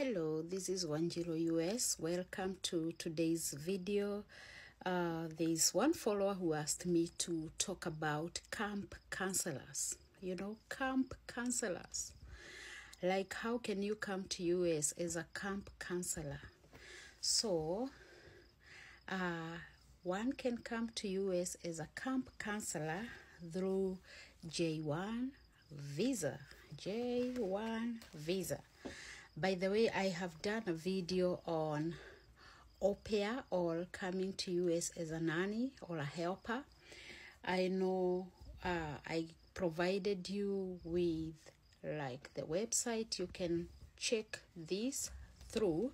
Hello, this is Wanjiro US. Welcome to today's video. There's one follower who asked me to talk about camp counselors. You know, camp counselors. Like, how can you come to US as a camp counselor? So, one can come to US as a camp counselor through J1 visa. J1 visa. By the way, I have done a video on au pair or coming to US as a nanny or a helper. I know I provided you with like the website. You can check this through.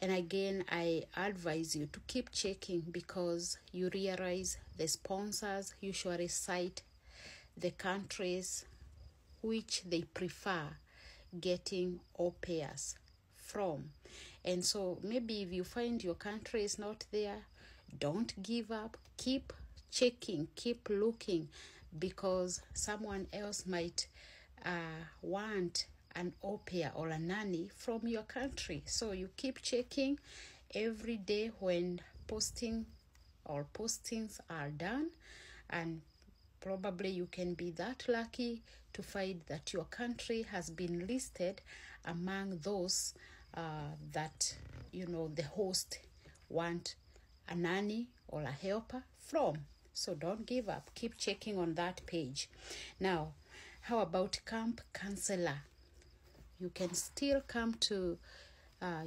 And again, I advise you to keep checking because you realize the sponsors usually cite the countries which they prefer getting au pairs from. And so maybe if you find your country is not there, don't give up. Keep checking, keep looking, because someone else might want an au pair or a nanny from your country. So you keep checking every day when postings are done, and probably you can be that lucky to find that your country has been listed among those that, you know, the host want a nanny or a helper from. So don't give up. Keep checking on that page. Now, how about camp counselor? You can still come to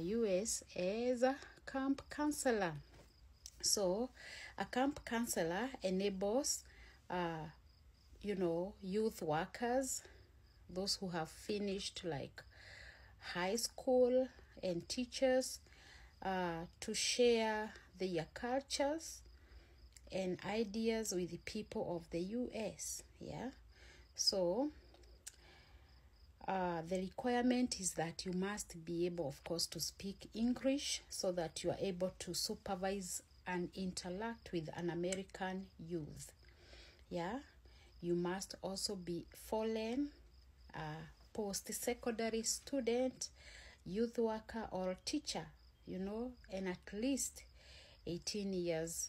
US as a camp counselor. So a camp counselor enables youth workers, those who have finished like high school, and teachers to share their cultures and ideas with the people of the US. Yeah. So the requirement is that you must be able, of course, to speak English so that you are able to supervise and interact with an American youth. Yeah. You must also be foreign, post-secondary student, youth worker, or teacher, and at least 18 years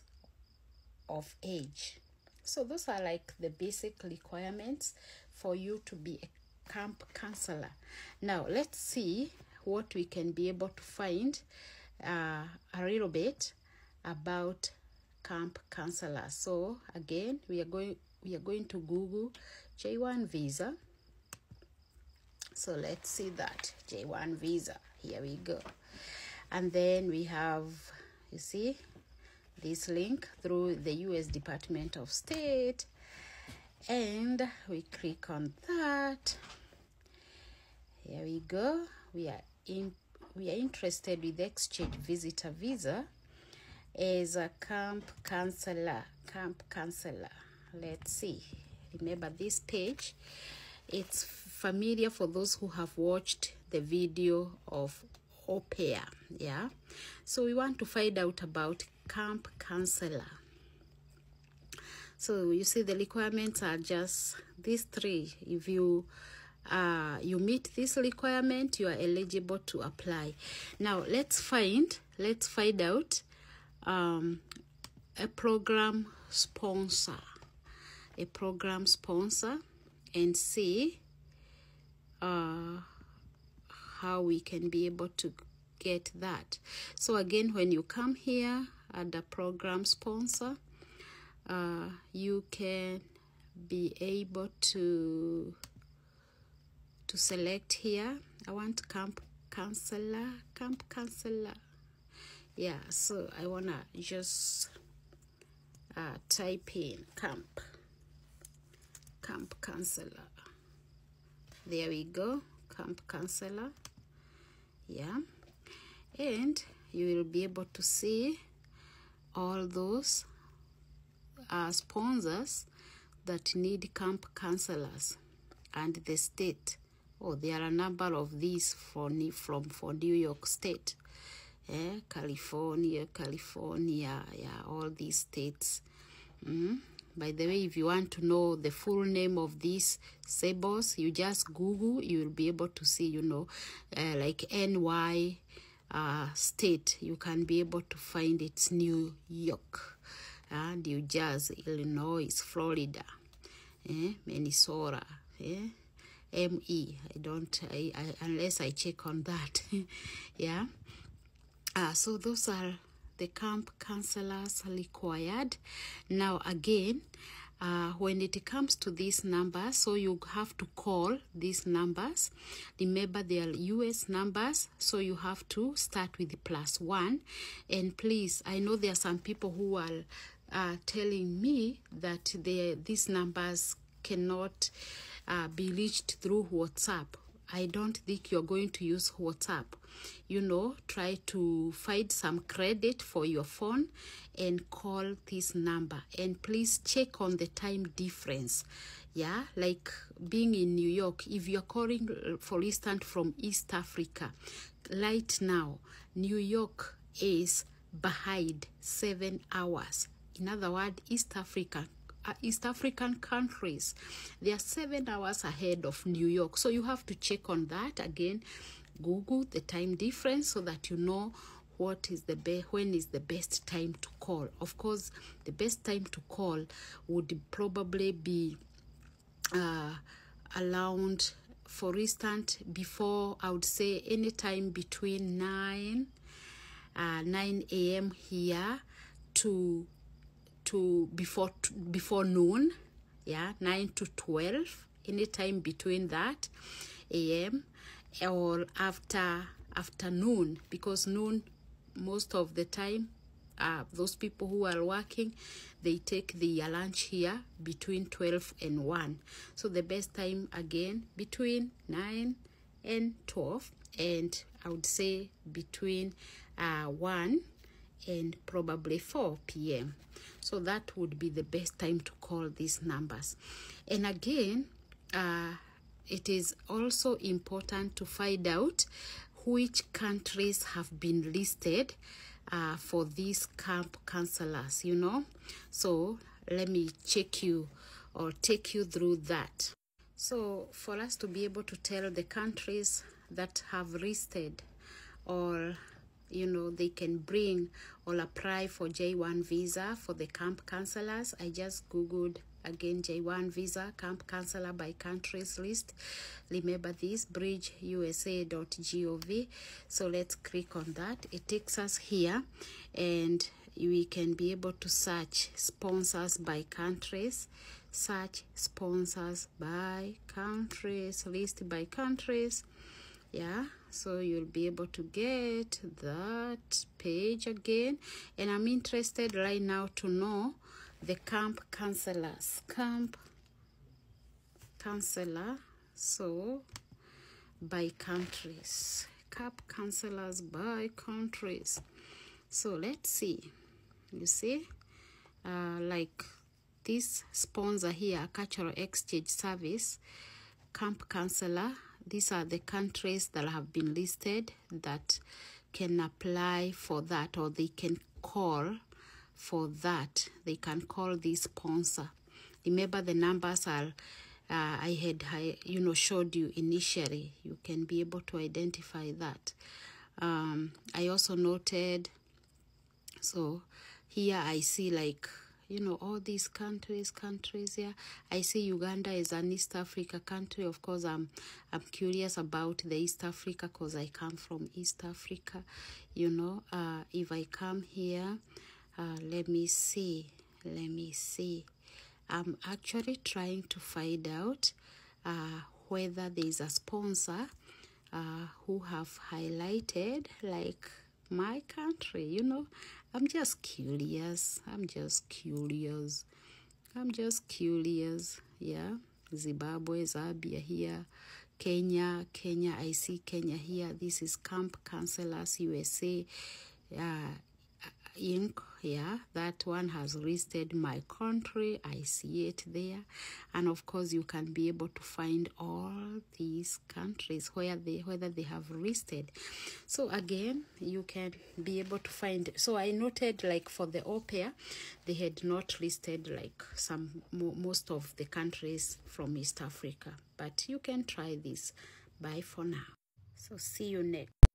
of age. So those are like the basic requirements for you to be a camp counselor. Now, let's see what we can be able to find a little bit about camp counselor. So again, we are going to Google J1 visa. So let's see that J1 visa. Here we go. And then we have, you see, this link through the US Department of State. And we click on that. Here we go. We are interested with exchange visitor visa as a camp counselor. Let's see. Remember this page. It's familiar for those who have watched the video of au pair. Yeah. So we want to find out about camp counselor. So you see the requirements are just these three. If you meet this requirement, you are eligible to apply. Now let's find out a program sponsor. And see how we can be able to get that. So again, when you come here at the program sponsor, you can be able to select here. I want camp counselor. Yeah, so I wanna just type in camp counselor. There we go, camp counselor. Yeah, and you will be able to see all those sponsors that need camp counselors and the state. Oh, there are a number of these for New York State. California, yeah, all these states. By the way, if you want to know the full name of these SEBOs, you just Google, you will be able to see, you know, like NY state, you can be able to find it's New York, New Jersey, Illinois, Florida, Minnesota, ME. Unless I check on that. Yeah. So those are the camp counselors required. Now again, when it comes to these numbers, so you have to call these numbers. Remember, they are US numbers, so you have to start with +1. And please, I know there are some people who are telling me that these numbers cannot be reached through WhatsApp. I don't think you're going to use WhatsApp. You know, try to find some credit for your phone and call this number. And please check on the time difference. Yeah, like being in New York, if you're calling, for instance, from East Africa, right now, New York is behind 7 hours. In other words, East African countries, they are 7 hours ahead of New York. So you have to check on that. Again, Google the time difference so that you know what is when is the best time to call. Of course, the best time to call would probably be around, for instance, before, I would say anytime between 9 a.m. here to before noon, 9 to 12, anytime between that a.m. or after afternoon, because noon most of the time those people who are working, they take the lunch here between 12 and 1. So the best time again between 9 and 12, and I would say between 1 and probably 4 p.m. So that would be the best time to call these numbers. And again, it is also important to find out which countries have been listed for these camp counselors, you know. So let me check you or take you through that. So for us to be able to tell the countries that have listed, or you know, they can bring or apply for J1 visa for the camp counselors, I just Googled again J1 visa camp counselor by countries list. Remember this, bridgeusa.gov. So let's click on that. It takes us here and we can be able to search sponsors by countries, search sponsors by countries, list by countries. Yeah, so you'll be able to get that page again. And I'm interested right now to know the camp counselors, camp counselor, so by countries, camp counselors by countries. So let's see. You see, like this sponsor here, Cultural Exchange Service, camp counselor. These are the countries that have been listed that can apply for that, or they can call for that. They can call this sponsor. Remember, the numbers are I showed you initially. You can be able to identify that. I also noted, so here I see, like, you know, all these countries here. I see Uganda is an East Africa country. Of course, I'm curious about the East Africa because I come from East Africa. You know, if I come here, let me see. I'm actually trying to find out whether there is a sponsor who have highlighted like my country. You know, I'm just curious. Yeah, Zimbabwe, Zambia here, Kenya. I see Kenya here. This is Camp Counselors USA. ink. Yeah, that one has listed my country. I see it there, and of course you can be able to find all these countries whether they have listed. So again, you can be able to find. So I noted, like for the au pair, they had not listed like most of the countries from East Africa, but you can try this. Bye for now. So see you next.